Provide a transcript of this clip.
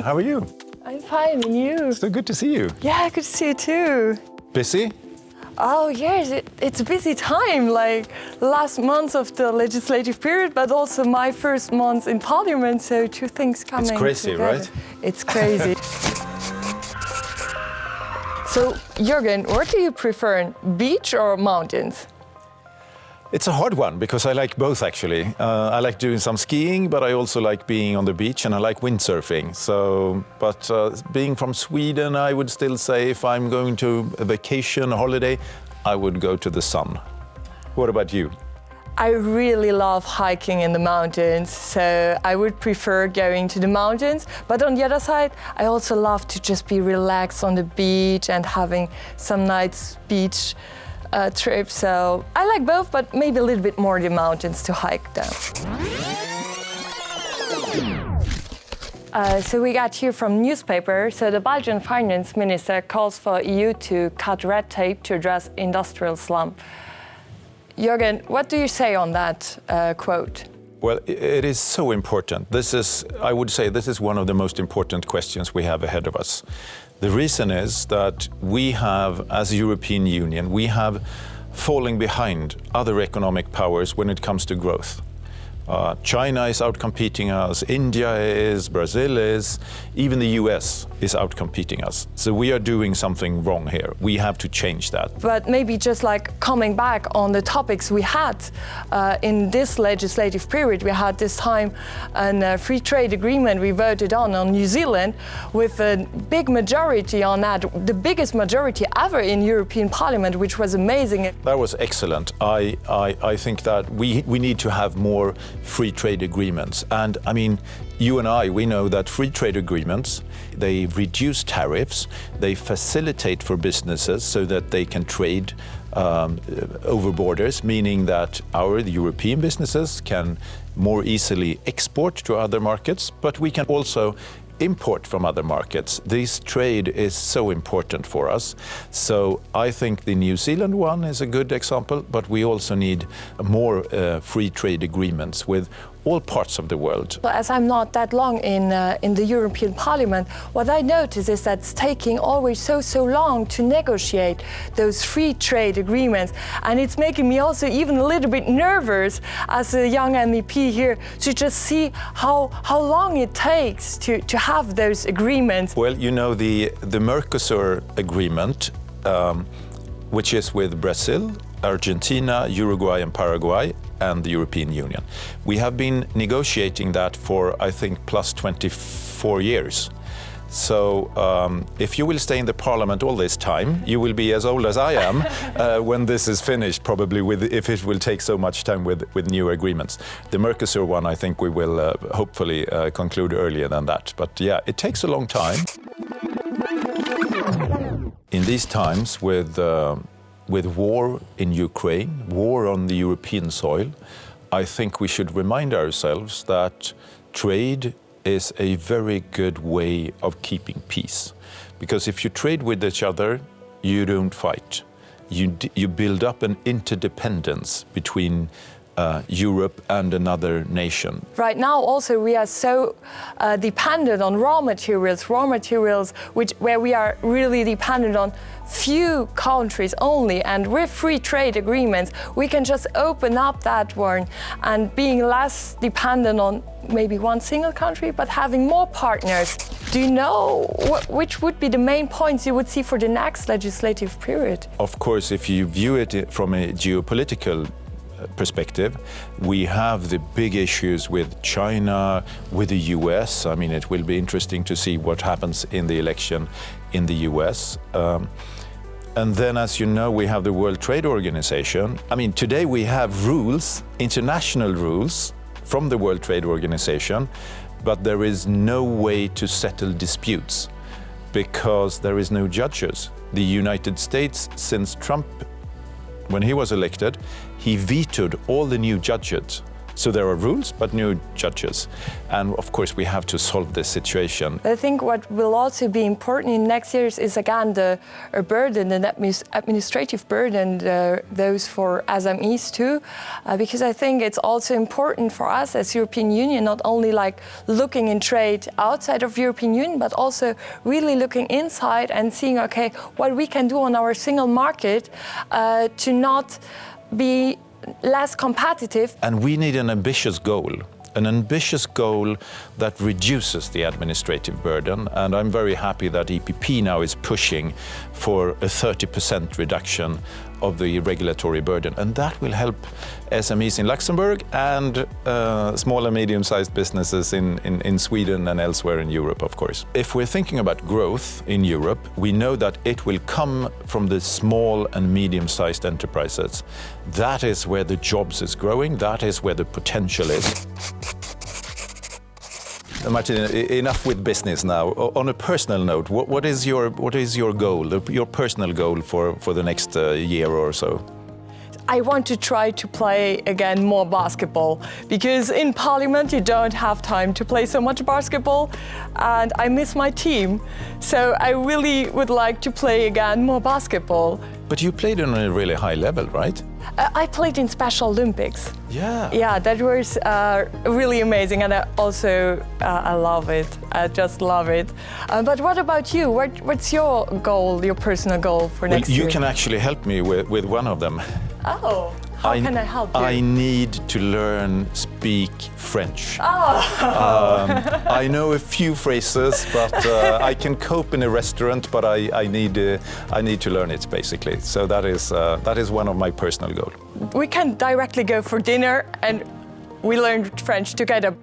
how are you? I'm fine, and you? So good to see you. Yeah, good to see you too. Busy? Oh yes, it's a busy time, like last month of the legislative period, but also my first month in Parliament, so two things coming It's crazy, together. right? It's crazy. So, Jörgen, what do you prefer, beach or mountains? It's a hard one because I like both actually. I like doing some skiing, but I also like being on the beach and I like windsurfing. But being from Sweden, I would still say if I'm going to a vacation, a holiday, I would go to the sun. What about you? I really love hiking in the mountains, so I would prefer going to the mountains. But on the other side, I also love to just be relaxed on the beach and having some nice beach trip, so I like both, but maybe a little bit more the mountains to hike down. So we got here from newspaper, so the Belgian finance minister calls for EU to cut red tape to address industrial slump. Jörgen, what do you say on that quote? Well, it is so important. I would say this is one of the most important questions we have ahead of us. The reason is that we have, as a European Union, we have falling behind other economic powers when it comes to growth. China is outcompeting us, India is, Brazil is, even the US is outcompeting us. So we are doing something wrong here. We have to change that. But maybe just like coming back on the topics we had in this legislative period, we had this time a free trade agreement we voted on New Zealand with a big majority on that, the biggest majority ever in European Parliament, which was amazing. That was excellent. I think that we need to have more free trade agreements. And I mean, you and I, we know that free trade agreements, they reduce tariffs, they facilitate for businesses so that they can trade over borders, meaning that the European businesses can more easily export to other markets, but we can also import from other markets. This trade is so important for us. So I think the New Zealand one is a good example, but we also need more free trade agreements with all parts of the world. As I'm not that long in the European Parliament, what I notice is that it's taking always so long to negotiate those free trade agreements. And it's making me also even a little bit nervous as a young MEP here to just see how long it takes to have those agreements. Well, you know, the Mercosur agreement, which is with Brazil, Argentina, Uruguay and Paraguay, and the European Union. We have been negotiating that for, I think, plus 24 years. So if you will stay in the Parliament all this time, you will be as old as I am when this is finished, probably, if it will take so much time with new agreements. The Mercosur one, I think we will hopefully conclude earlier than that. But yeah, it takes a long time. In these times with war in Ukraine, war on the European soil, I think we should remind ourselves that trade is a very good way of keeping peace. Because if you trade with each other, you don't fight. You build up an interdependence between Europe and another nation. Right now also we are so dependent on raw materials where we are really dependent on few countries only, and with free trade agreements we can just open up that one and being less dependent on maybe one single country, but having more partners. Do you know which would be the main points you would see for the next legislative period? Of course, if you view it from a geopolitical perspective, we have the big issues with China, with the US. I mean, it will be interesting to see what happens in the election in the US. And then, as you know, we have the World Trade Organization. I mean, today we have rules, international rules, from the World Trade Organization, but there is no way to settle disputes because there is no judges. The United States, since Trump, when he was elected, he vetoed all the new judges So there are rules, but new judges. And of course, we have to solve this situation. I think what will also be important in next years is again the burden, the administrative burden, those for SMEs too, because I think it's also important for us as European Union, not only like looking in trade outside of European Union, but also really looking inside and seeing, okay, what we can do on our single market to not be less competitive. And we need an ambitious goal that reduces the administrative burden. And I'm very happy that EPP now is pushing for a 30% reduction of the regulatory burden. And that will help SMEs in Luxembourg and small and medium-sized businesses in Sweden and elsewhere in Europe, of course. If we're thinking about growth in Europe, we know that it will come from the small and medium-sized enterprises. That is where the jobs is growing, that is where the potential is. Martine, enough with business now. On a personal note, what is your goal, your personal goal for the next year or so? I want to try to play again more basketball, because in Parliament you don't have time to play so much basketball, and I miss my team. So I really would like to play again more basketball. But you played on a really high level, right? I played in Special Olympics. Yeah. Yeah, that was really amazing, and I love it. I just love it. But what about you? What's your goal, your personal goal for next year? You can actually help me with one of them. Oh, how can I help you? I need to speak French. Oh. I know a few phrases, but I can cope in a restaurant, but I need to learn it, basically. So that is one of my personal goals. We can directly go for dinner and we learn French together.